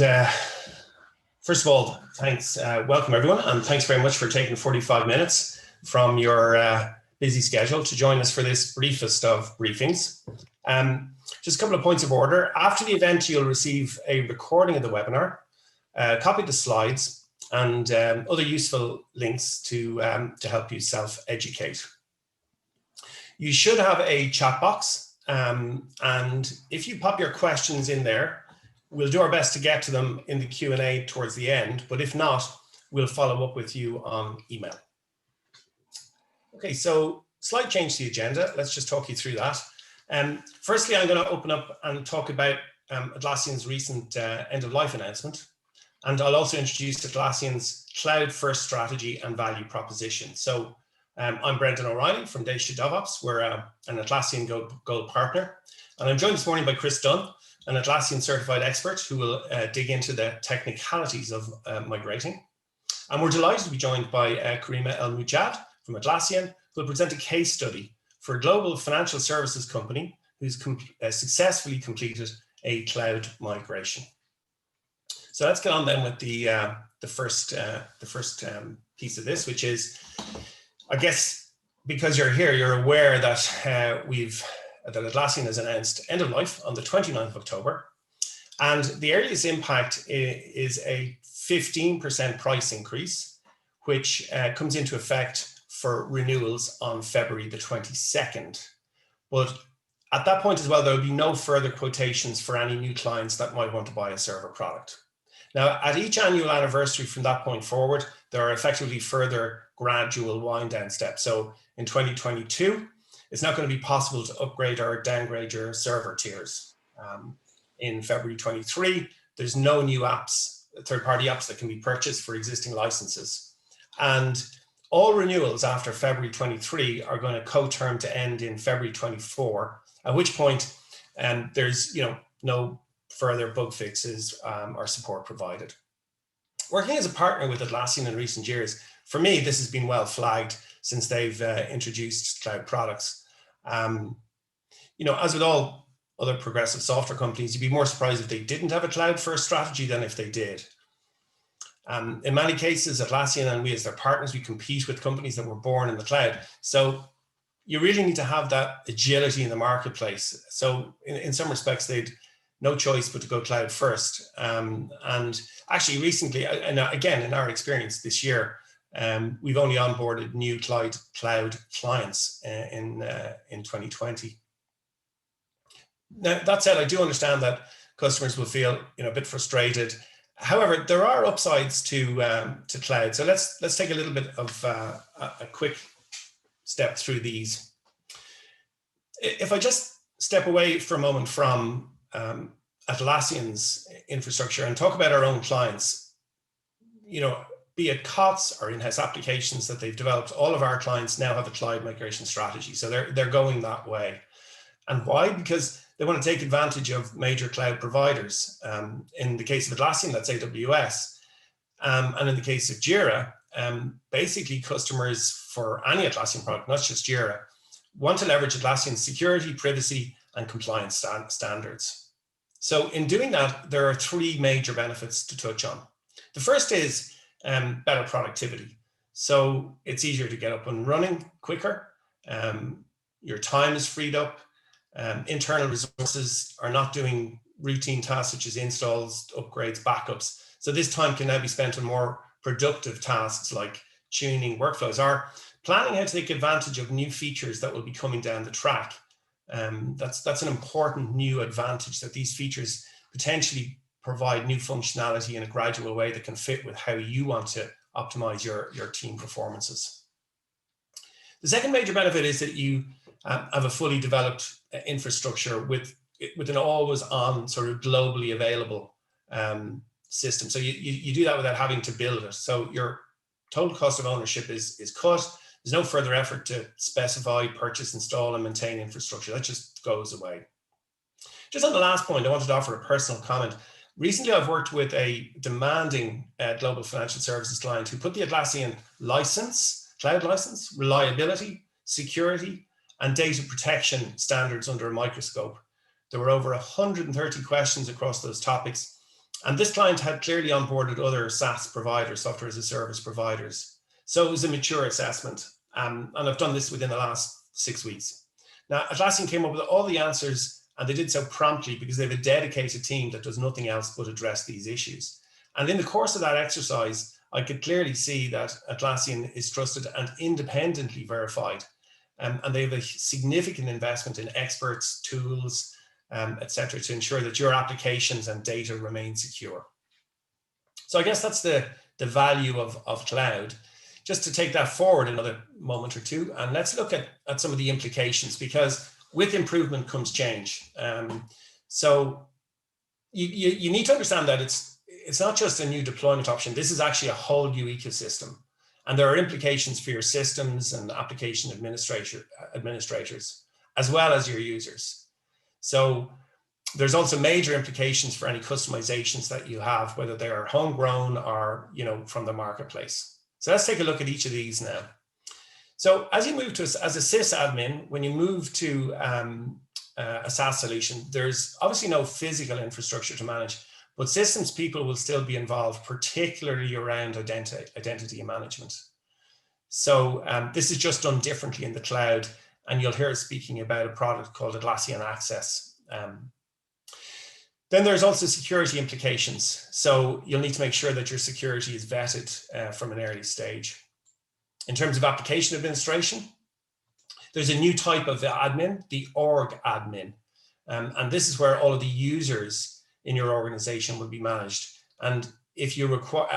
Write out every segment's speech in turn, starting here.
Uh, First of all, thanks, welcome everyone, and thanks very much for taking 45 minutes from your busy schedule to join us for this briefest of briefings. Just a couple of points of order. After the event, you'll receive a recording of the webinar, a copy of the slides, and other useful links to help you self-educate. You should have a chat box, and if you pop your questions in there, we'll do our best to get to them in the Q&A towards the end, but if not, we'll follow up with you on email. Okay, so slight change to the agenda. Let's just talk you through that. Firstly, I'm going to open up and talk about Atlassian's recent end-of-life announcement, and I'll also introduce Atlassian's cloud-first strategy and value proposition. So I'm Brendan O'Reilly from Dacia DevOps. We're an Atlassian Gold partner, and I'm joined this morning by Chris Dunn, an Atlassian certified expert who will dig into the technicalities of migrating. And we're delighted to be joined by Karima El-Mujad from Atlassian, who will present a case study for a global financial services company who's successfully completed a cloud migration. So let's get on then with the first piece of this, which is, I guess, because you're here, you're aware that that Atlassian has announced end of life on the 29th of October. And the earliest impact is a 15% price increase, which comes into effect for renewals on February the 22nd. But at that point as well, there will be no further quotations for any new clients that might want to buy a server product. Now, at each annual anniversary from that point forward, there are effectively further gradual wind down steps. So in 2022, it's not going to be possible to upgrade or downgrade your server tiers. In February 23, there's no new apps, third-party apps that can be purchased for existing licenses. And all renewals after February 23 are going to co-term to end in February 24, at which point there's no further bug fixes or support provided. Working as a partner with Atlassian in recent years, for me, this has been well flagged since they've introduced cloud products. As with all other progressive software companies, you'd be more surprised if they didn't have a cloud-first strategy than if they did. In many cases, Atlassian and we as their partners, we compete with companies that were born in the cloud. So you really need to have that agility in the marketplace. So in some respects, they'd no choice but to go cloud first. And actually recently, and again, in our experience this year, we've only onboarded new cloud clients in 2020. Now, that said, I do understand that customers will feel a bit frustrated. However, there are upsides to cloud. So let's take a little bit of a quick step through these. If I just step away for a moment from Atlassian's infrastructure and talk about our own clients, be it COTS or in-house applications that they've developed, all of our clients now have a cloud migration strategy. So they're going that way. And why? Because they want to take advantage of major cloud providers. In the case of Atlassian, that's AWS. And in the case of Jira, basically customers for any Atlassian product, not just Jira, want to leverage Atlassian's security, privacy, and compliance standards. So in doing that, there are three major benefits to touch on. The first is better productivity. So it's easier to get up and running quicker. Your time is freed up. Internal resources are not doing routine tasks such as installs, upgrades, backups. So this time can now be spent on more productive tasks like tuning workflows or planning how to take advantage of new features that will be coming down the track. That's an important new advantage, that these features potentially provide new functionality in a gradual way that can fit with how you want to optimize your team performances. The second major benefit is that you have a fully developed infrastructure with an always on sort of globally available system. So you do that without having to build it. So your total cost of ownership is cut. There's no further effort to specify, purchase, install, and maintain infrastructure. That just goes away. Just on the last point, I wanted to offer a personal comment. Recently, I've worked with a demanding global financial services client who put the Atlassian license, cloud license, reliability, security, and data protection standards under a microscope. There were over 130 questions across those topics, And this client had clearly onboarded other SaaS providers, software as a service providers. So it was a mature assessment. And I've done this within the last 6 weeks. Now, Atlassian came up with all the answers, and they did so promptly because they have a dedicated team that does nothing else but address these issues. And in the course of that exercise, I could clearly see that Atlassian is trusted and independently verified. And they have a significant investment in experts, tools, etc., to ensure that your applications and data remain secure. So I guess that's the value of cloud. Just to take that forward another moment or two, and let's look at some of the implications, because with improvement comes change. So you need to understand that it's not just a new deployment option. This is actually a whole new ecosystem. And there are implications for your systems and application administrators, as well as your users. So there's also major implications for any customizations that you have, whether they are homegrown or from the marketplace. So let's take a look at each of these now. So as you move to, as a sysadmin, when you move to a SaaS solution, there's obviously no physical infrastructure to manage, but systems people will still be involved, particularly around identity management. So this is just done differently in the cloud, and you'll hear us speaking about a product called Atlassian Access. Then there's also security implications. So you'll need to make sure that your security is vetted from an early stage. In terms of application administration, there's a new type of admin, the org admin. And this is where all of the users in your organization will be managed. And if you require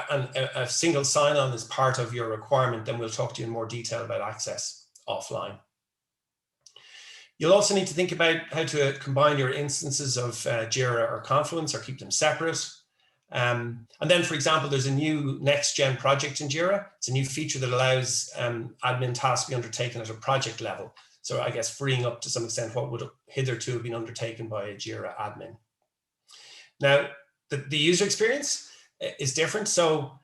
a single sign-on is part of your requirement, then we'll talk to you in more detail about access offline. You'll also need to think about how to combine your instances of Jira or Confluence, or keep them separate. And then, for example, there's a new next-gen project in Jira. It's a new feature that allows admin tasks to be undertaken at a project level. So I guess freeing up to some extent what would hitherto have been undertaken by a Jira admin. Now, the user experience is different. So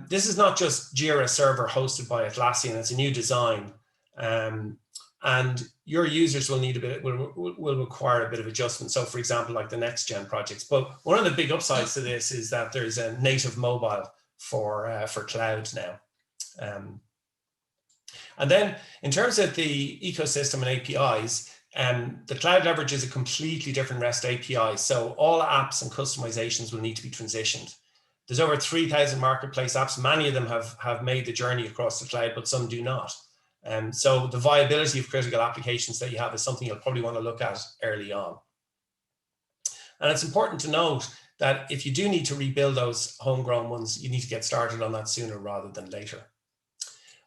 this is not just Jira server hosted by Atlassian. It's a new design. And your users will need will require a bit of adjustment. So for example, like the next gen projects. But one of the big upsides to this is that there's a native mobile for cloud now. And then in terms of the ecosystem and APIs, the cloud leverages a completely different REST API. So all apps and customizations will need to be transitioned. There's over 3,000 marketplace apps. Many of them have made the journey across the cloud, but some do not. So the viability of critical applications that you have is something you'll probably want to look at early on. And it's important to note that if you do need to rebuild those homegrown ones, you need to get started on that sooner rather than later.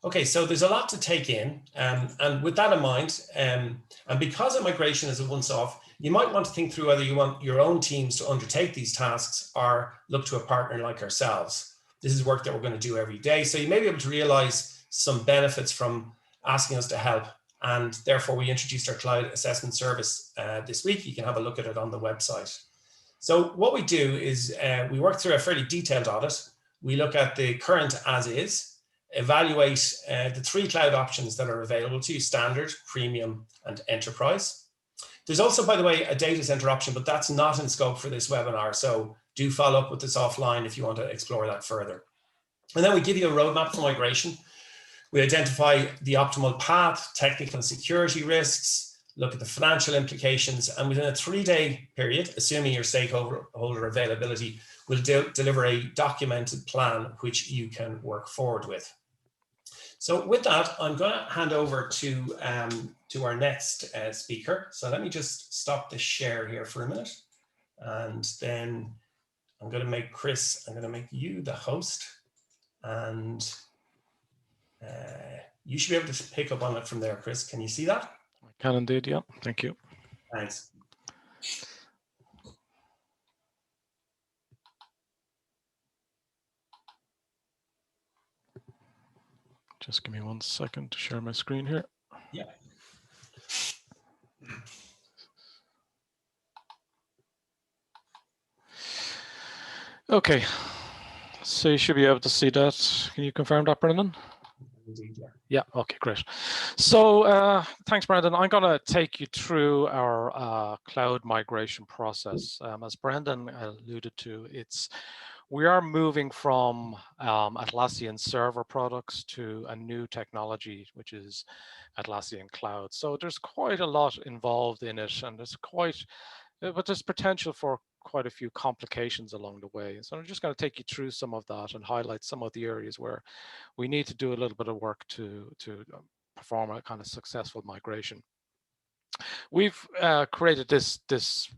Okay, so there's a lot to take in. And with that in mind, and because a migration is a once-off, you might want to think through whether you want your own teams to undertake these tasks or look to a partner like ourselves. This is work that we're going to do every day. So you may be able to realize some benefits from asking us to help. And therefore, we introduced our cloud assessment service this week. You can have a look at it on the website. So what we do is we work through a fairly detailed audit. We look at the current as is, evaluate the 3 cloud options that are available to you: standard, premium, and enterprise. There's also, by the way, a data center option, but that's not in scope for this webinar. So do follow up with us offline if you want to explore that further. And then we give you a roadmap for migration. We identify the optimal path, technical and security risks, look at the financial implications, and within a 3-day period, assuming your stakeholder availability, we'll deliver a documented plan which you can work forward with. So with that, I'm going to hand over to our next speaker. So let me just stop the share here for a minute. And then I'm going to make you the host. And you should be able to pick up on it from there, Chris. Can you see that? I can indeed, yeah. Thank you. Thanks. Just give me 1 second to share my screen here. Yeah. Okay, so you should be able to see that. Can you confirm that, Brendan? Indeed, yeah. Yeah, okay, great. So thanks, Brendan. I'm going to take you through our cloud migration process. As Brendan alluded to, we are moving from Atlassian server products to a new technology, which is Atlassian Cloud. So there's quite a lot involved in it, and but there's potential for quite a few complications along the way. So I'm just going to take you through some of that and highlight some of the areas where we need to do a little bit of work to perform a kind of successful migration. We've created this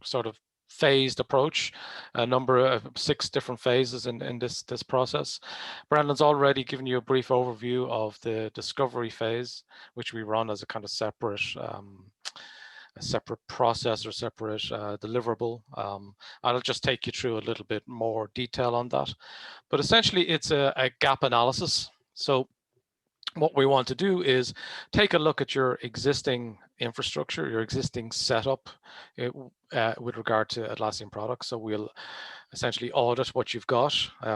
sort of phased approach, a number of 6 different phases in this process. Brandon's already given you a brief overview of the discovery phase, which we run as a kind of separate process or separate deliverable. I'll just take you through a little bit more detail on that. But essentially, it's a gap analysis. So what we want to do is take a look at your existing infrastructure, your existing setup with regard to Atlassian products. So we'll essentially audit what you've got,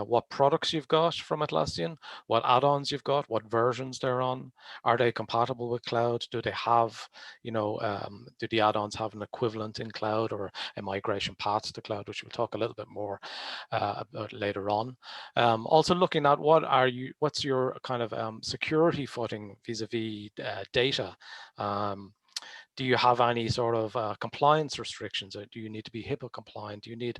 what products you've got from Atlassian, what add-ons you've got, what versions they're on, are they compatible with cloud? Do they have, do the add-ons have an equivalent in cloud or a migration path to cloud, which we'll talk a little bit more about later on. Also looking at what's your kind of security footing vis-a-vis data. Do you have any sort of compliance restrictions? Or do you need to be HIPAA compliant? Do you need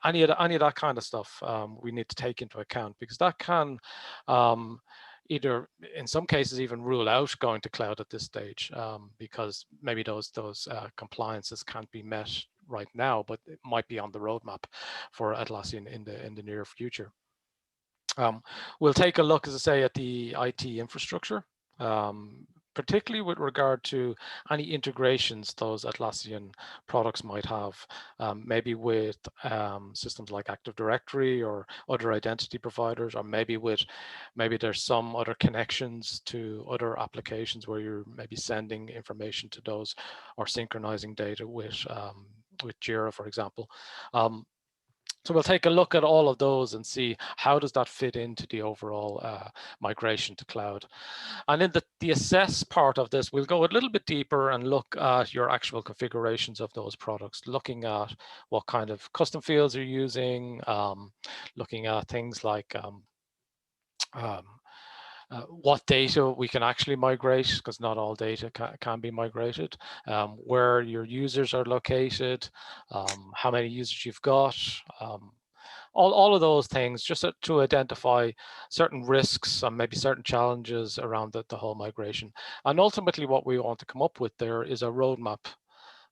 any of that kind of stuff we need to take into account, because that can either, in some cases, even rule out going to cloud at this stage, because maybe those compliances can't be met right now, but it might be on the roadmap for Atlassian in the near future. We'll take a look, as I say, at the IT infrastructure, particularly with regard to any integrations those Atlassian products might have, maybe with systems like Active Directory or other identity providers, or maybe there's some other connections to other applications where you're maybe sending information to those or synchronizing data with Jira, for example. So we'll take a look at all of those and see how does that fit into the overall migration to cloud. And in the assess part of this, we'll go a little bit deeper and look at your actual configurations of those products, looking at what kind of custom fields you're using, looking at things like what data we can actually migrate, because not all data can be migrated, where your users are located, how many users you've got, all of those things, just to identify certain risks and maybe certain challenges around the whole migration. And ultimately what we want to come up with there is a roadmap,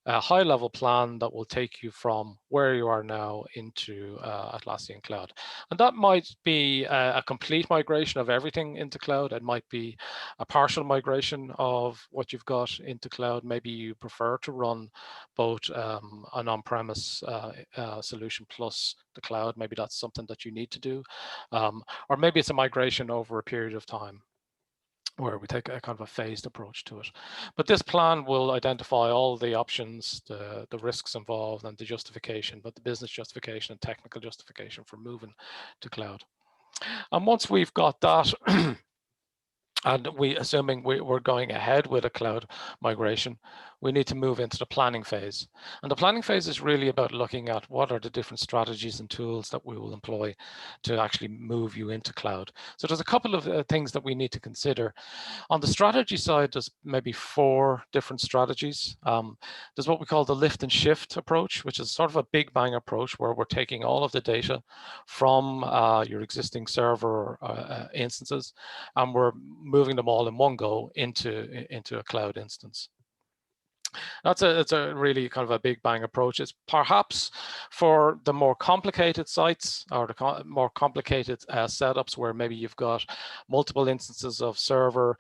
a high-level plan that will take you from where you are now into Atlassian Cloud. And that might be a complete migration of everything into cloud. It might be a partial migration of what you've got into cloud. Maybe you prefer to run both an on-premise solution plus the cloud. Maybe that's something that you need to do. Or maybe it's a migration over a period of time, where we take a kind of a phased approach to it. But this plan will identify all the options, the risks involved, and the justification, but the business justification and technical justification for moving to cloud. And once we've got that, and assuming we're going ahead with a cloud migration, we need to move into the planning phase. And the planning phase is really about looking at what are the different strategies and tools that we will employ to actually move you into cloud. So there's a couple of things that we need to consider. On the strategy side, there's maybe 4 different strategies. There's what we call the lift and shift approach, which is sort of a big bang approach where we're taking all of the data from your existing server instances, and we're moving them all in one go into a cloud instance. It's a really kind of a big bang approach. It's perhaps for the more complicated sites or the more complicated setups where maybe you've got multiple instances of server,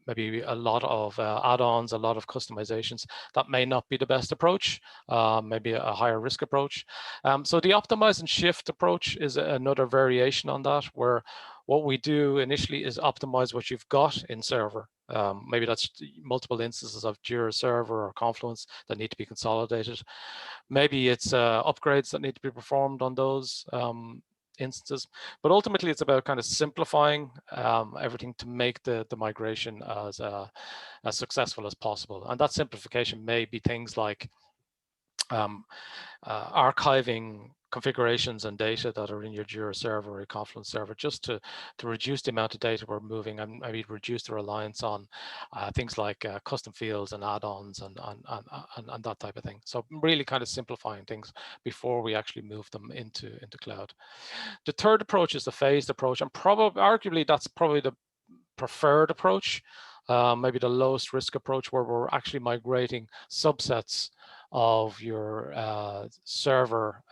maybe a lot of add-ons, a lot of customizations. That may not be the best approach, maybe a higher risk approach. So the optimize and shift approach is another variation on that, where what we do initially is optimize what you've got in server. Maybe that's multiple instances of Jira Server or Confluence that need to be consolidated. Maybe it's upgrades that need to be performed on those instances. But ultimately, it's about kind of simplifying everything to make the migration as successful as possible. And that simplification may be things like archiving configurations and data that are in your Jira server or your Confluence server, just to reduce the amount of data we're moving, and maybe reduce the reliance on things like custom fields and add-ons and that type of thing. So really kind of simplifying things before we actually move them into cloud. The third approach is the phased approach, and arguably that's probably the preferred approach, maybe the lowest risk approach, where we're actually migrating subsets of your server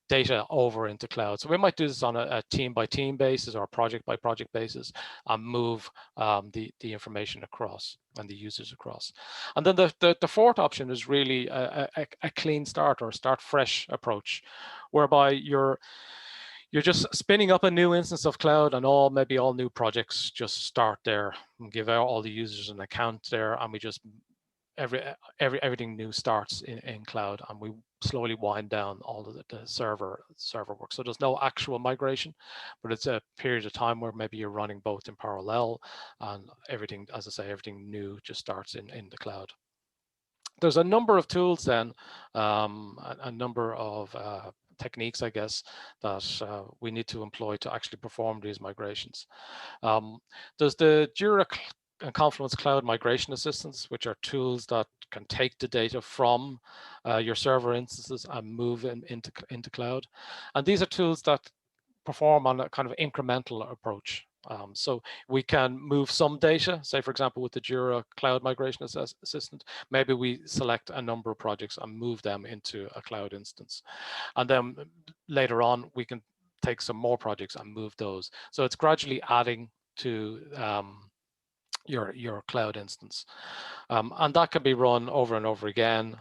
data over into cloud. So we might do this on a team by team basis or a project by project basis, and move the information across and the users across. And then the fourth option is really a clean start or start fresh approach, whereby you're just spinning up a new instance of cloud, and maybe all new projects just start there and give out all the users an account there, and we just everything new starts in cloud, and we slowly wind down all of the server work. So there's no actual migration, but it's a period of time where maybe you're running both in parallel, and everything, as I say, everything new just starts in the cloud. There's a number of tools then, a number of techniques, I guess, that we need to employ to actually perform these migrations. There's the Jira and Confluence Cloud Migration Assistants, which are tools that can take the data from your server instances and move them into cloud. And these are tools that perform on a kind of incremental approach. So we can move some data, say, for example, with the Jira Cloud Migration Assistant, maybe we select a number of projects and move them into a cloud instance. And then later on, we can take some more projects and move those. So it's gradually adding to your cloud instance. And that can be run over and over again.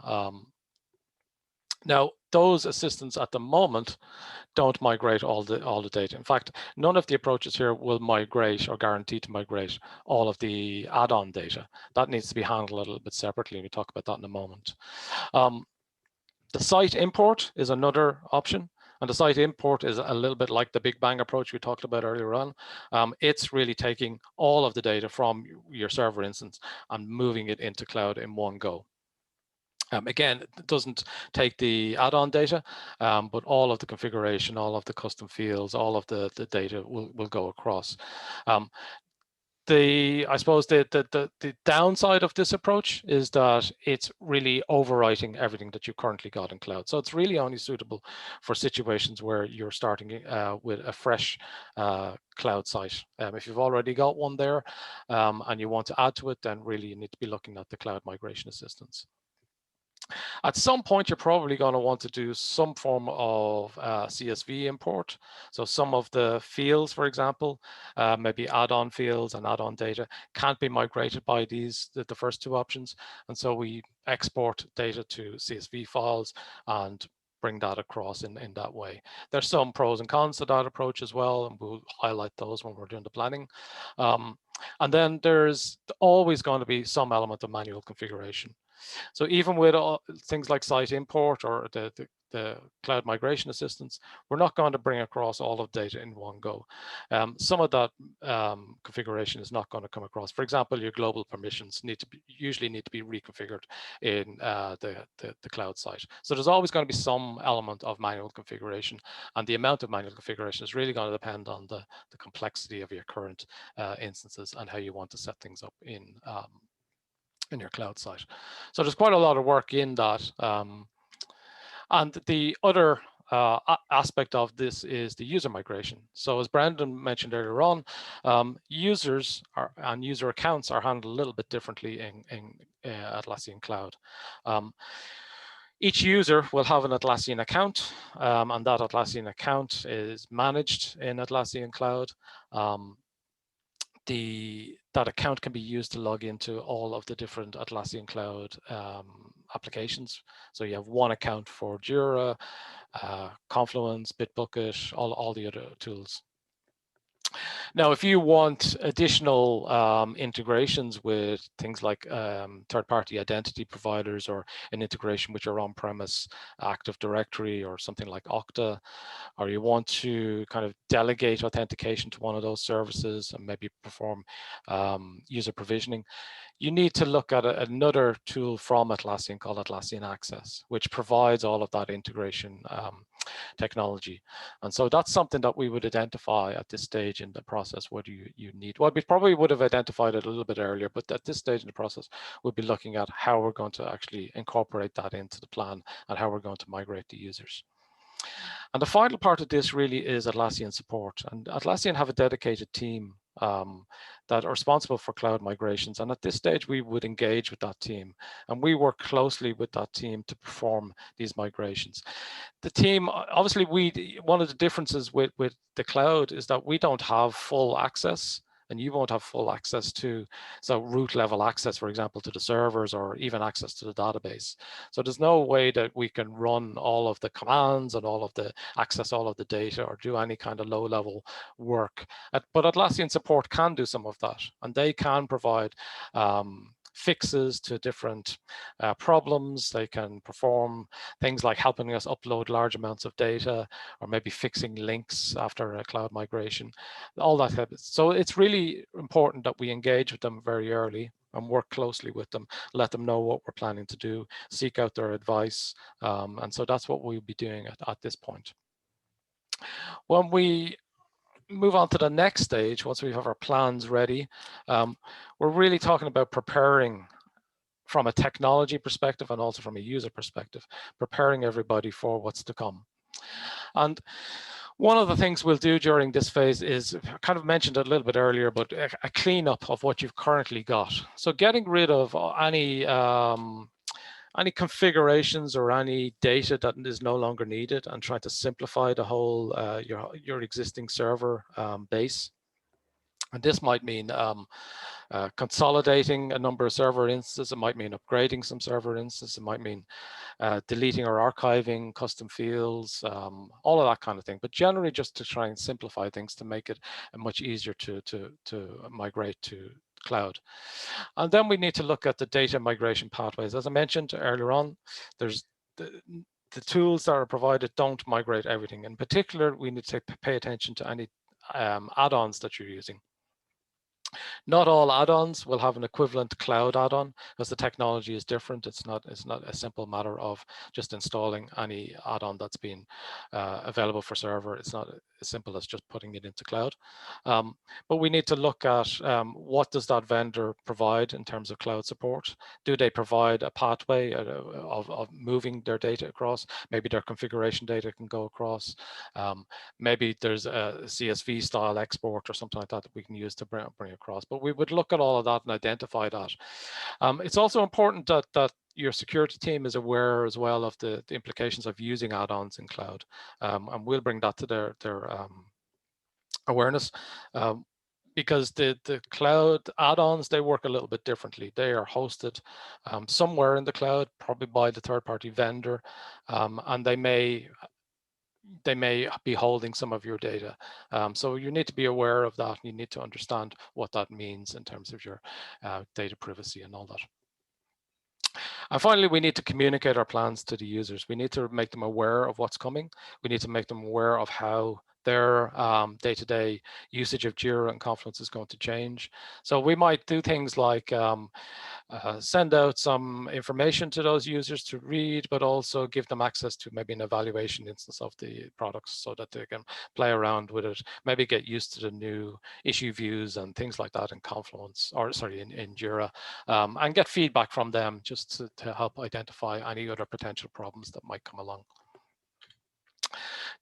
Now, those assistants at the moment don't migrate all the data. In fact, none of the approaches here will migrate or guarantee to migrate all of the add-on data. That needs to be handled a little bit separately. We'll talk about that in a moment. The site import is another option. And the site import is a little bit like the Big Bang approach we talked about earlier on. It's really taking all of the data from your server instance and moving it into cloud in one go. Again, it doesn't take the add-on data, but all of the configuration, all of the custom fields, all of the data will go across. I suppose the downside of this approach is that it's really overwriting everything that you currently got in cloud. So it's really only suitable for situations where you're starting with a fresh cloud site. If you've already got one there and you want to add to it, then really you need to be looking at the cloud migration assistance. At some point, you're probably going to want to do some form of CSV import. So some of the fields, for example, maybe add-on fields and add-on data can't be migrated by the first two options. And so we export data to CSV files and bring that across in that way. There's some pros and cons to that approach as well, and we'll highlight those when we're doing the planning. And then there's always going to be some element of manual configuration. So even with things like site import or the cloud migration assistance, we're not going to bring across all of data in one go. Some of that configuration is not going to come across. For example, your global permissions usually need to be reconfigured in the cloud site. So there's always going to be some element of manual configuration, and the amount of manual configuration is really going to depend on the complexity of your current instances and how you want to set things up in your cloud site. So there's quite a lot of work in that. And the other aspect of this is the user migration. So as Brendan mentioned earlier on, users and user accounts are handled a little bit differently in Atlassian Cloud. Each user will have an Atlassian account, and that Atlassian account is managed in Atlassian Cloud. That account can be used to log into all of the different Atlassian Cloud applications. So you have one account for Jira, Confluence, Bitbucket, all the other tools. Now, if you want additional integrations with things like third-party identity providers, or an integration with your on-premise Active Directory or something like Okta, or you want to kind of delegate authentication to one of those services and maybe perform user provisioning, you need to look at another tool from Atlassian called Atlassian Access, which provides all of that integration technology. And so that's something that we would identify at this stage in the process. What do you need? Well, we probably would have identified it a little bit earlier, but at this stage in the process, we'll be looking at how we're going to actually incorporate that into the plan and how we're going to migrate the users. And the final part of this really is Atlassian support. And Atlassian have a dedicated team that are responsible for cloud migrations. And at this stage, we would engage with that team. And we work closely with that team to perform these migrations. The team, obviously, one of the differences with the cloud is that we don't have full access, and you won't have full access to, so root level access, for example, to the servers, or even access to the database. So there's no way that we can run all of the commands and access all of the data, or do any kind of low level work. But Atlassian support can do some of that, and they can provide fixes to different problems. They can perform things like helping us upload large amounts of data, or maybe fixing links after a cloud migration, all that type of. So it's really important that we engage with them very early and work closely with them, let them know what we're planning to do, seek out their advice. And so that's what we'll be doing at this point. When we move on to the next stage, once we have our plans ready, we're really talking about preparing from a technology perspective and also from a user perspective, preparing everybody for what's to come. And one of the things we'll do during this phase is, I kind of mentioned it a little bit earlier, but a cleanup of what you've currently got. So getting rid of any configurations or any data that is no longer needed, and trying to simplify the whole your existing server base. And this might mean consolidating a number of server instances. It might mean upgrading some server instances. It might mean deleting or archiving custom fields, all of that kind of thing. But generally, just to try and simplify things to make it much easier to migrate to cloud. And then we need to look at the data migration pathways. As I mentioned earlier on, there's the tools that are provided don't migrate everything. In particular, we need to pay attention to any add-ons that you're using. Not all add-ons will have an equivalent cloud add-on, because the technology is different. It's not a simple matter of just installing any add-on that's been available for server. It's not as simple as just putting it into cloud. But we need to look at what does that vendor provide in terms of cloud support. Do they provide a pathway of moving their data across? Maybe their configuration data can go across. Maybe there's a CSV style export or something like that that we can use to bring across. But we would look at all of that and identify that. It's also important that your security team is aware as well of the implications of using add-ons in cloud, and we'll bring that to their awareness. Because the cloud add-ons, they work a little bit differently. They are hosted somewhere in the cloud, probably by the third-party vendor, and they may be holding some of your data. So you need to be aware of that. You need to understand what that means in terms of your data privacy and all that. And finally, we need to communicate our plans to the users. We need to make them aware of what's coming. We need to make them aware of how their day-to-day usage of Jira and Confluence is going to change. So we might do things like send out some information to those users to read, but also give them access to maybe an evaluation instance of the products so that they can play around with it, maybe get used to the new issue views and things like that in Confluence, or sorry, in Jira, and get feedback from them just to help identify any other potential problems that might come along.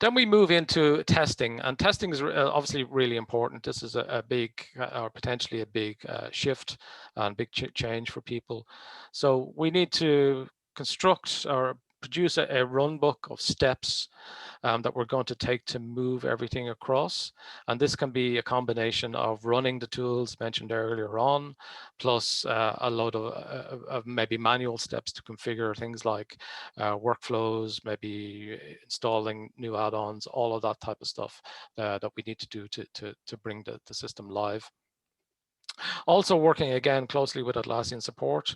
Then we move into testing, and testing is obviously really important. This is a big, or potentially a big shift and big change for people. So we need to construct or produce a run book of steps that we're going to take to move everything across. And this can be a combination of running the tools mentioned earlier on, plus a load of maybe manual steps to configure things like workflows, maybe installing new add-ons, all of that type of stuff that we need to do to bring the system live. Also working again closely with Atlassian support,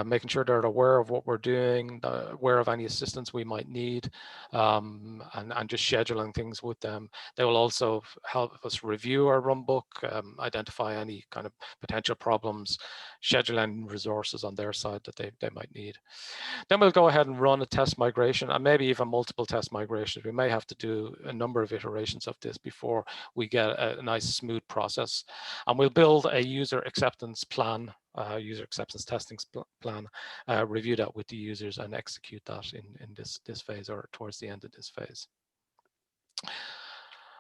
making sure they're aware of what we're doing, aware of any assistance we might need, and just scheduling things with them. They will also help us review our run book, identify any kind of potential problems, scheduling resources on their side that they might need. Then we'll go ahead and run a test migration, and maybe even multiple test migrations. We may have to do a number of iterations of this before we get a nice smooth process. And we'll build a user acceptance plan, user acceptance testing plan, review that with the users and execute that in this phase or towards the end of this phase.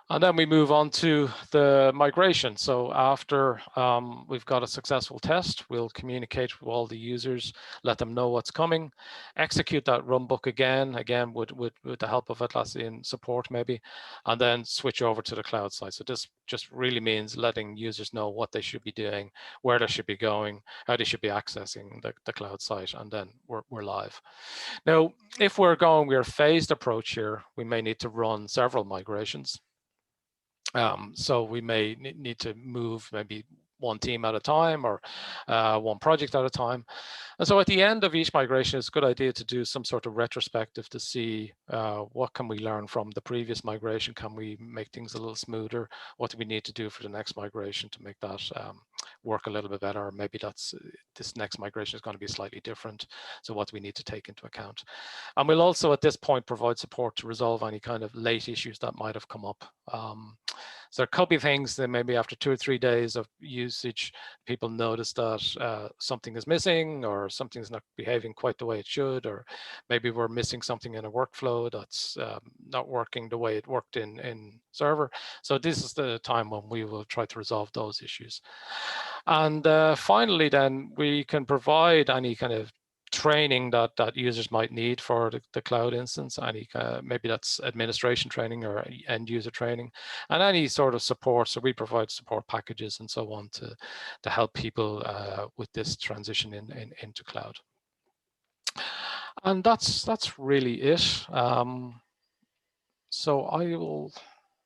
And then we move on to the migration. So after we've got a successful test, we'll communicate with all the users, let them know what's coming, execute that runbook again with the help of Atlassian support maybe, and then switch over to the cloud side. So this just really means letting users know what they should be doing, where they should be going, how they should be accessing the cloud site, and then we're live. Now, if we're a phased approach here, we may need to run several migrations. So we may need to move maybe one team at a time or one project at a time. And so at the end of each migration, it's a good idea to do some sort of retrospective to see what can we learn from the previous migration? Can we make things a little smoother? What do we need to do for the next migration to make that work a little bit better? Or maybe this next migration is going to be slightly different. So what do we need to take into account? And we'll also at this point provide support to resolve any kind of late issues that might have come up. So there could be things that maybe after 2 or 3 days of usage, people notice that something is missing or something's not behaving quite the way it should, or maybe we're missing something in a workflow that's not working the way it worked in server. So this is the time when we will try to resolve those issues. And finally, then we can provide any kind of training that users might need for the cloud instance, any maybe that's administration training or end user training, and any sort of support. So we provide support packages and so on to help people with this transition into cloud. And that's really it. So I will,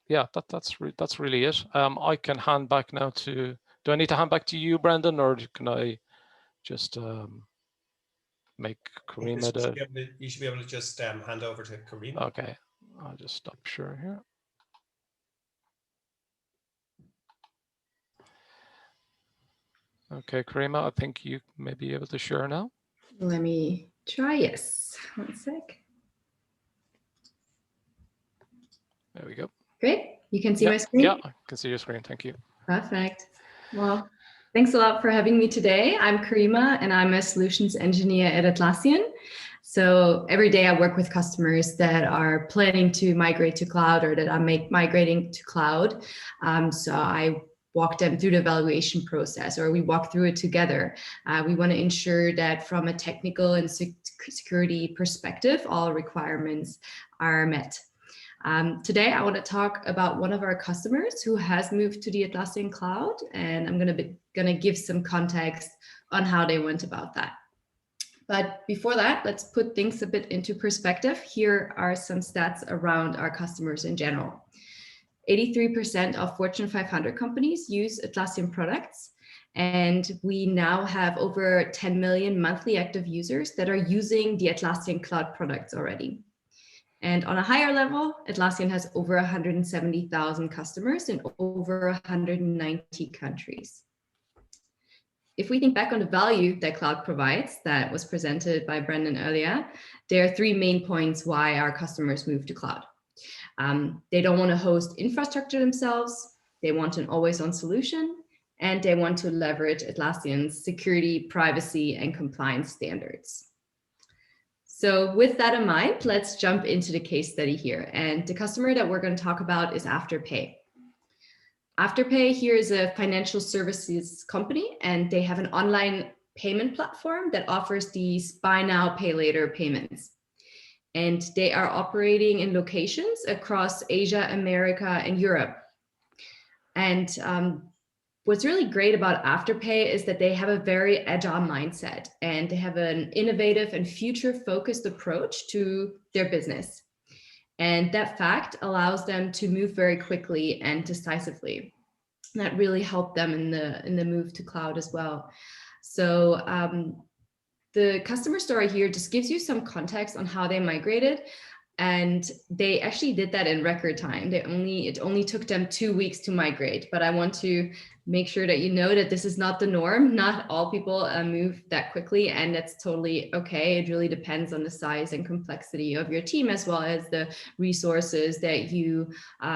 yeah, that's really it. I can hand back now to. Do I need to hand back to you, Brendan, or can I just make Karima you should be able to just hand over to Karima. Okay, I'll just stop sharing here. Okay, Karima, I think you may be able to share now. Let me try, yes. 1 sec. There we go. Great, you can see my screen? Yeah, I can see your screen, thank you. Perfect. Well, thanks a lot for having me today. I'm Karima and I'm a solutions engineer at Atlassian. So every day I work with customers that are planning to migrate to cloud or that are migrating to cloud. So I walk them through the evaluation process, or we walk through it together. We want to ensure that from a technical and security perspective, all requirements are met. Today, I want to talk about one of our customers who has moved to the Atlassian cloud, and I'm going to give some context on how they went about that. But before that, let's put things a bit into perspective. Here are some stats around our customers in general. 83% of Fortune 500 companies use Atlassian products, and we now have over 10 million monthly active users that are using the Atlassian cloud products already. And on a higher level, Atlassian has over 170,000 customers in over 190 countries. If we think back on the value that cloud provides that was presented by Brendan earlier, there are 3 main points why our customers move to cloud. They don't want to host infrastructure themselves, they want an always-on solution, and they want to leverage Atlassian's security, privacy, and compliance standards. So with that in mind, let's jump into the case study here. And the customer that we're going to talk about is Afterpay. Afterpay here is a financial services company, and they have an online payment platform that offers these buy now, pay later payments. and they are operating in locations across Asia, America, and Europe. And what's really great about Afterpay is that they have a very agile mindset, and they have an innovative and future-focused approach to their business. And that fact allows them to move very quickly and decisively. That really helped them in the move to cloud as well. So the customer story here just gives you some context on how they migrated, and they actually did that in record time. It only took them 2 weeks to migrate, but I want to make sure that you know that this is not the norm. Not all people move that quickly, and that's totally okay. It really depends on the size and complexity of your team, as well as the resources that you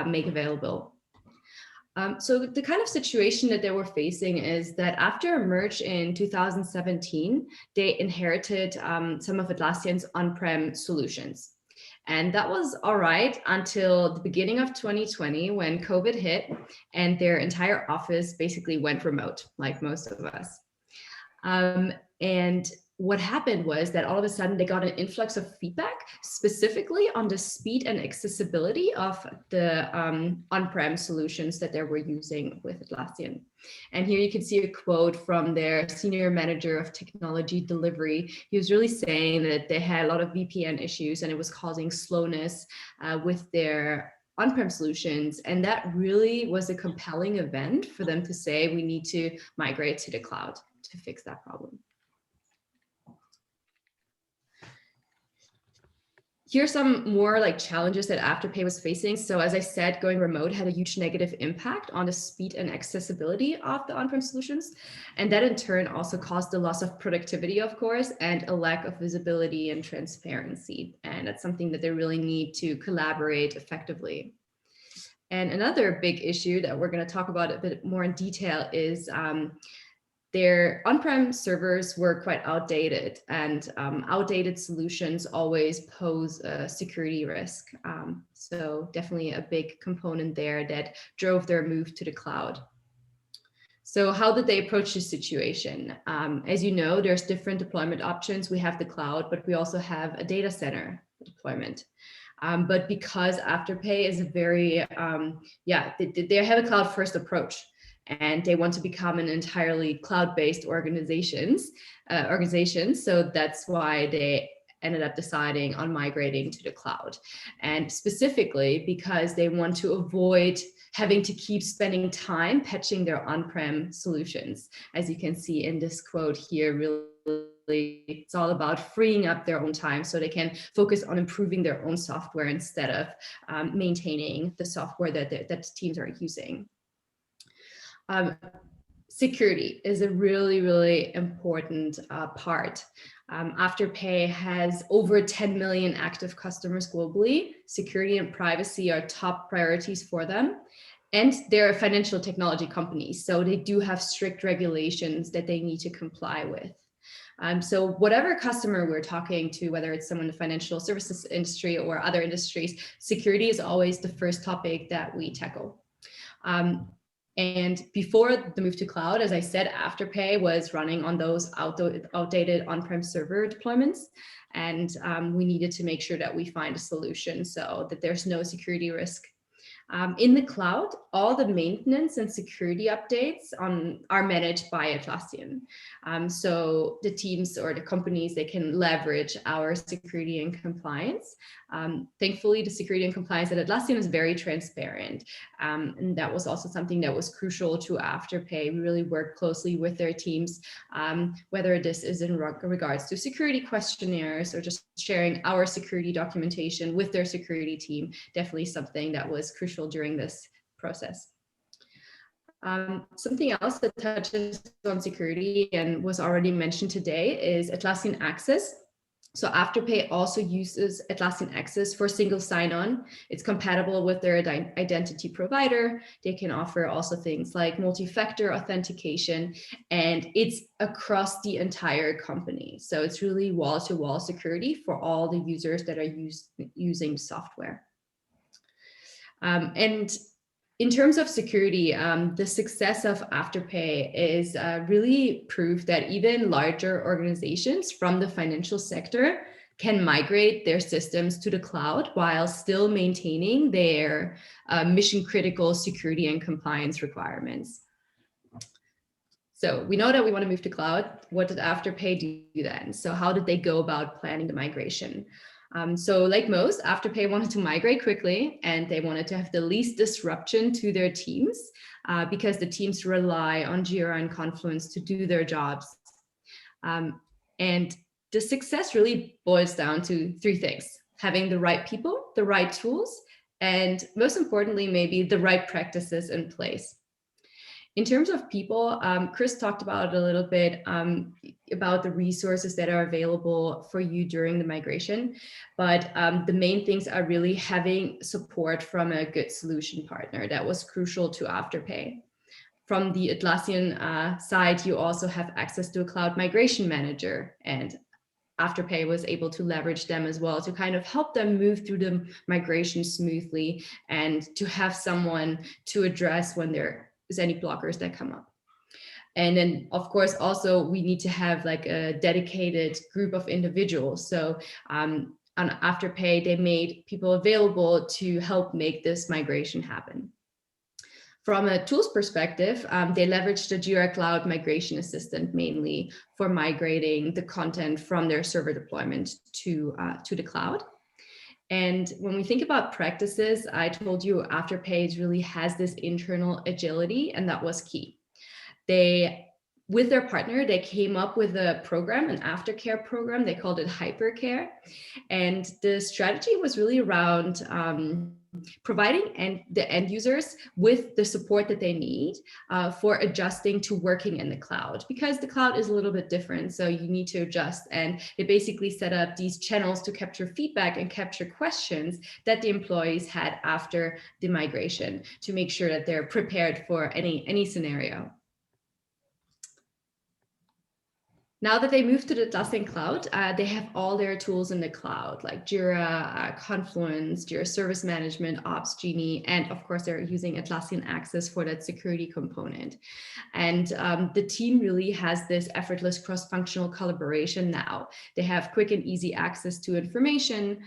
make available. So the kind of situation that they were facing is that after a merge in 2017, they inherited some of Atlassian's on-prem solutions. And that was all right until the beginning of 2020, when COVID hit and their entire office basically went remote, like most of us. And what happened was that all of a sudden they got an influx of feedback, specifically on the speed and accessibility of the on-prem solutions that they were using with Atlassian. And here you can see a quote from their senior manager of technology delivery. He was really saying that they had a lot of VPN issues and it was causing slowness with their on-prem solutions. And that really was a compelling event for them to say, we need to migrate to the cloud to fix that problem. Here's some more like challenges that Afterpay was facing. So as I said, going remote had a huge negative impact on the speed and accessibility of the on-prem solutions. And that in turn also caused the loss of productivity, of course, and a lack of visibility and transparency. And that's something that they really need to collaborate effectively. And another big issue that we're going to talk about a bit more in detail is their on-prem servers were quite outdated, and outdated solutions always pose a security risk. So definitely a big component there that drove their move to the cloud. So how did they approach this situation? As you know, there's different deployment options. We have the cloud, but we also have a data center deployment. But because Afterpay is a very, they have a cloud first approach, and they want to become an entirely cloud-based organization. So that's why they ended up deciding on migrating to the cloud. And specifically because they want to avoid having to keep spending time patching their on-prem solutions. As you can see in this quote here, really, it's all about freeing up their own time so they can focus on improving their own software instead of maintaining the software that teams are using. Security is a really, really important part. Afterpay has over 10 million active customers globally. Security and privacy are top priorities for them. And they're a financial technology company, so they do have strict regulations that they need to comply with. So whatever customer we're talking to, whether it's someone in the financial services industry or other industries, security is always the first topic that we tackle. And before the move to cloud, as I said, Afterpay was running on those outdated on-prem server deployments. And we needed to make sure that we find a solution so that there's no security risk. In the cloud, all the maintenance and security updates are managed by Atlassian. So the teams or the companies, they can leverage our security and compliance. Thankfully, the security and compliance at Atlassian is very transparent. And that was also something that was crucial to Afterpay. We really work closely with their teams, whether this is in regards to security questionnaires or just sharing our security documentation with their security team. Definitely something that was crucial during this process. Something else that touches on security and was already mentioned today is Atlassian Access. So Afterpay also uses Atlassian Access for single sign-on. It's compatible with their identity provider. They can offer also things like multi-factor authentication, and it's across the entire company. So it's really wall-to-wall security for all the users that are using software. And in terms of security, the success of Afterpay is really proof that even larger organizations from the financial sector can migrate their systems to the cloud while still maintaining their mission critical security and compliance requirements. So we know that we want to move to cloud. What did Afterpay do then? So how did they go about planning the migration? So like most, Afterpay wanted to migrate quickly, and they wanted to have the least disruption to their teams because the teams rely on Jira and Confluence to do their jobs. And the success really boils down to three things: having the right people, the right tools, and most importantly, maybe the right practices in place. In terms of people, Chris talked about it a little bit about the resources that are available for you during the migration. But the main things are really having support from a good solution partner. That was crucial to Afterpay. From the Atlassian side, you also have access to a cloud migration manager, and Afterpay was able to leverage them as well to kind of help them move through the migration smoothly and to have someone to address when there is any blockers that come up. And then of course, also we need to have like a dedicated group of individuals. So on Afterpay, they made people available to help make this migration happen. From a tools perspective, they leveraged the Jira Cloud Migration Assistant mainly for migrating the content from their server deployment to the cloud. And when we think about practices, I told you Afterpay really has this internal agility, and that was key. With their partner, they came up with a program, an aftercare program. They called it Hypercare. And the strategy was really around providing the end users with the support that they need for adjusting to working in the cloud, because the cloud is a little bit different. So you need to adjust. And they basically set up these channels to capture feedback and capture questions that the employees had after the migration to make sure that they're prepared for any scenario. Now that they moved to the Atlassian cloud, they have all their tools in the cloud, like Jira, Confluence, Jira Service Management, Ops Genie, and of course, they're using Atlassian Access for that security component. And the team really has this effortless cross-functional collaboration now. They have quick and easy access to information.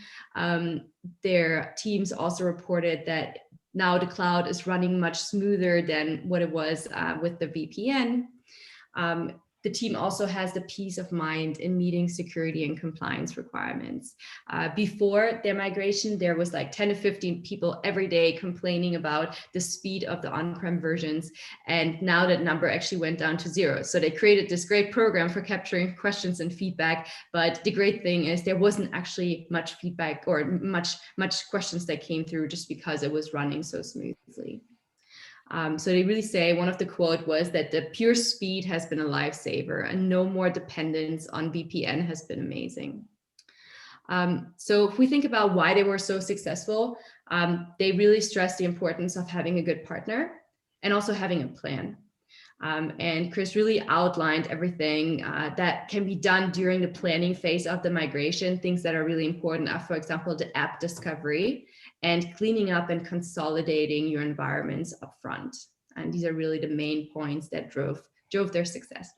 Their teams also reported that now the cloud is running much smoother than what it was with the VPN. The team also has the peace of mind in meeting security and compliance requirements. Before their migration, there was like 10 to 15 people every day complaining about the speed of the on-prem versions. And now that number actually went down to 0. So they created this great program for capturing questions and feedback. But the great thing is there wasn't actually much feedback or much questions that came through just because it was running so smoothly. So they really say, one of the quote was that the pure speed has been a lifesaver and no more dependence on VPN has been amazing. So if we think about why they were so successful, they really stress the importance of having a good partner and also having a plan. And Chris really outlined everything that can be done during the planning phase of the migration. Things that are really important are, for example, the app discovery and cleaning up and consolidating your environments up front. And these are really the main points that drove their success.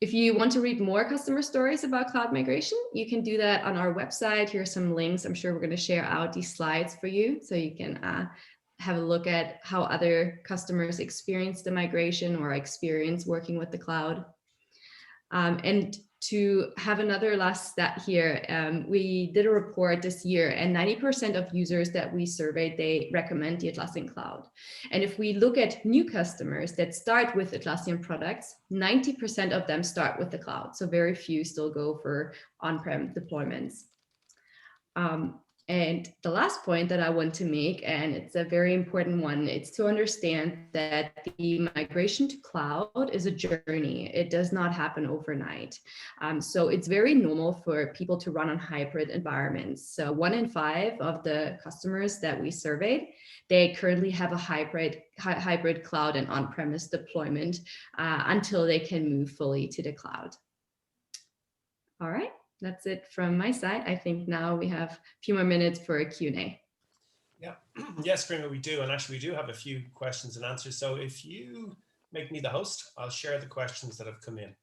If you want to read more customer stories about cloud migration, you can do that on our website. Here are some links. I'm sure we're going to share out these slides for you so you can have a look at how other customers experience the migration or experience working with the cloud. And to have another last stat here, we did a report this year, and 90% of users that we surveyed, they recommend the Atlassian cloud. And if we look at new customers that start with Atlassian products, 90% of them start with the cloud. So very few still go for on-prem deployments. And the last point that I want to make, and it's a very important one, it's to understand that the migration to cloud is a journey. It does not happen overnight. So it's very normal for people to run on hybrid environments. So 1 in 5 of the customers that we surveyed, they currently have a hybrid cloud and on-premise deployment until they can move fully to the cloud. All right. That's it from my side. I think now we have a few more minutes for a Q&A. Yeah, yes, Karima, we do. And actually, we do have a few questions and answers. So if you make me the host, I'll share the questions that have come in.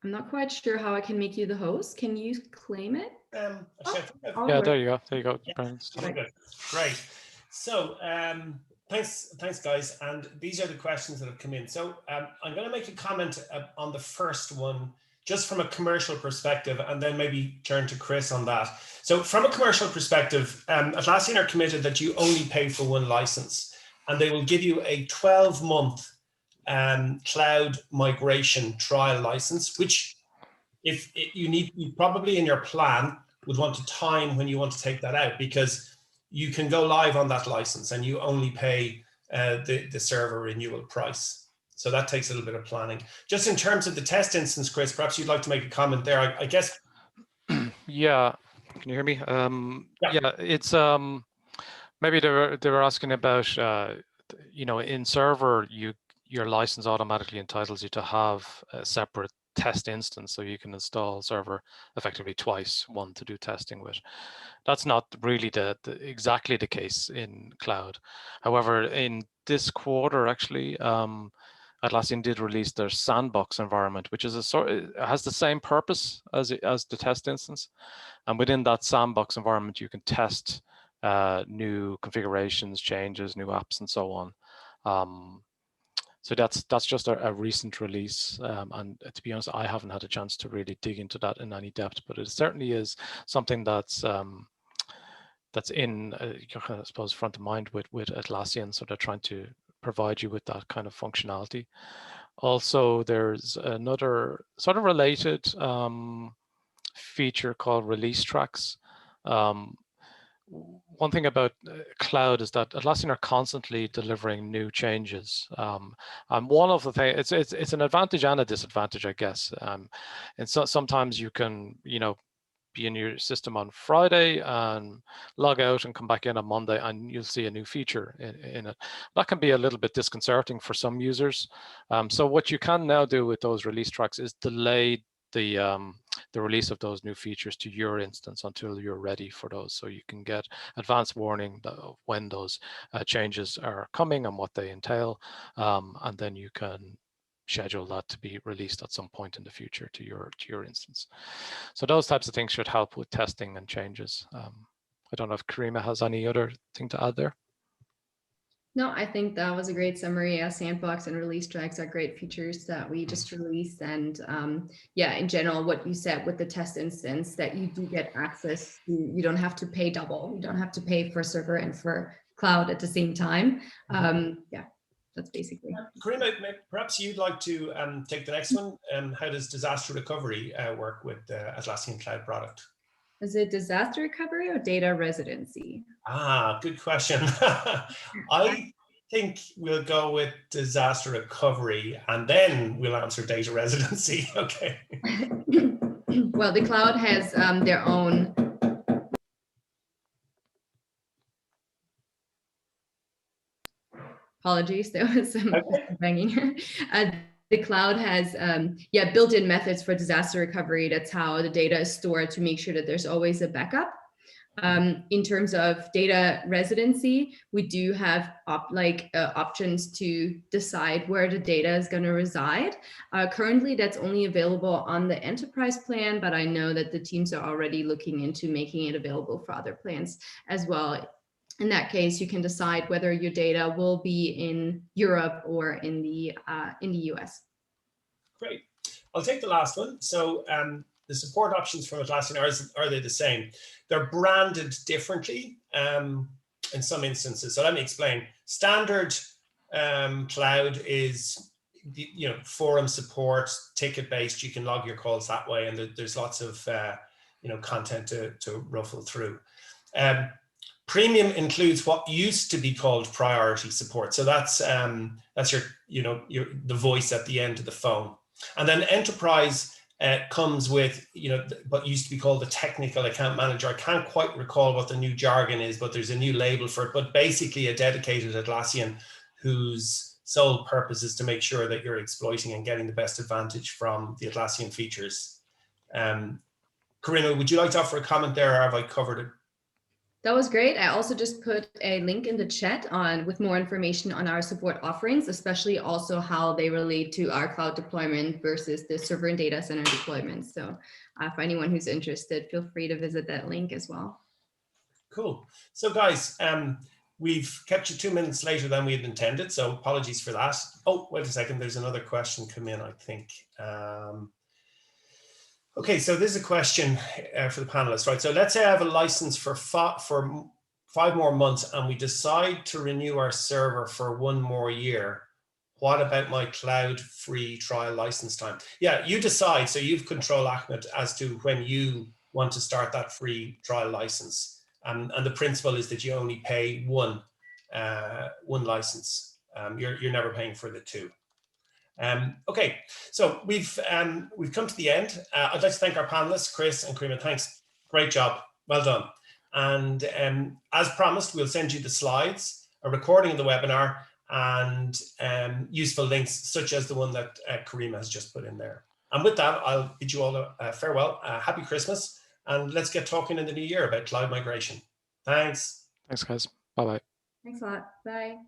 I'm not quite sure how I can make you the host. Can you claim it? Actually, I think Yeah, there you go. There you go. Yeah. Brilliant. Good. Great. So thanks, guys. And these are the questions that have come in. So I'm going to make a comment on the first one, just from a commercial perspective, and then maybe turn to Chris on that. So from a commercial perspective, Atlassian are committed that you only pay for one license, and they will give you a 12-month cloud migration trial license, which if you probably in your plan would want to time when you want to take that out, because you can go live on that license and you only pay the server renewal price. So that takes a little bit of planning. Just in terms of the test instance, Chris, perhaps you'd like to make a comment there. I guess. Yeah, can you hear me? Yeah, it's maybe they were asking about in server your license automatically entitles you to have a separate test instance, so you can install server effectively twice, one to do testing with. That's not really exactly the case in cloud. However, in this quarter, actually, Atlassian did release their sandbox environment, which is has the same purpose as the test instance. And within that sandbox environment, you can test new configurations, changes, new apps, and so on. So that's just a recent release, and to be honest, I haven't had a chance to really dig into that in any depth, but it certainly is something that's in, I suppose, front of mind with Atlassian. So they're trying to provide you with that kind of functionality. Also, there's another sort of related feature called release tracks. One thing about cloud is that Atlassian are constantly delivering new changes. And one of the things, it's an advantage and a disadvantage, I guess. And so sometimes you can, be in your system on Friday and log out and come back in on Monday, and you'll see a new feature in it. That can be a little bit disconcerting for some users. So what you can now do with those release tracks is delay the release of those new features to your instance until you're ready for those, so you can get advance warning of when those changes are coming and what they entail, and then you can schedule that to be released at some point in the future to your instance. So those types of things should help with testing and changes. I don't know if Karima has any other thing to add there. No, I think that was a great summary. Sandbox and release tracks are great features that we just released. And yeah, in general, what you said with the test instance, that you do get access to, you don't have to pay double. You don't have to pay for server and for cloud at the same time. Yeah, that's basically. Karima, perhaps you'd like to take the next one. How does disaster recovery work with the Atlassian cloud product? Is it disaster recovery or data residency? Good question. I think we'll go with disaster recovery and then we'll answer data residency. Okay. Well, the cloud has their own. Apologies, there was some banging here. The cloud has built-in methods for disaster recovery. That's how the data is stored to make sure that there's always a backup. In terms of data residency, we do have options to decide where the data is going to reside. Currently, that's only available on the enterprise plan, but I know that the teams are already looking into making it available for other plans as well. In that case, you can decide whether your data will be in Europe or in the US. Great. I'll take the last one. So the support options from Atlassian, are they the same? They're branded differently in some instances. So let me explain. Standard cloud is forum support, ticket-based. You can log your calls that way, and there's lots of content to ruffle through. Premium includes what used to be called priority support. So that's your the voice at the end of the phone. And then enterprise comes with what used to be called the technical account manager. I can't quite recall what the new jargon is, but there's a new label for it. But basically a dedicated Atlassian whose sole purpose is to make sure that you're exploiting and getting the best advantage from the Atlassian features. Karima, would you like to offer a comment there, or have I covered it? That was great. I also just put a link in the chat with more information on our support offerings, especially also how they relate to our cloud deployment versus the server and data center deployment. So for anyone who's interested, feel free to visit that link as well. Cool. So guys, we've kept you 2 minutes later than we had intended, so apologies for that. Oh, wait a second. There's another question come in, I think. Okay, so this is a question for the panelists, right? So let's say I have a license for 5 more months and we decide to renew our server for 1 more year. What about my cloud free trial license time? Yeah, you decide. So you've control, Ahmed, as to when you want to start that free trial license. And the principle is that you only pay one license. You're never paying for the 2. Okay, so we've come to the end. I'd like to thank our panelists, Chris and Karima. Thanks, great job, well done. And as promised, we'll send you the slides, a recording of the webinar, and useful links such as the one that Karima has just put in there. And with that, I'll bid you all a farewell, happy Christmas, and let's get talking in the new year about cloud migration. Thanks. Thanks, guys. Bye-bye. Thanks a lot. Bye.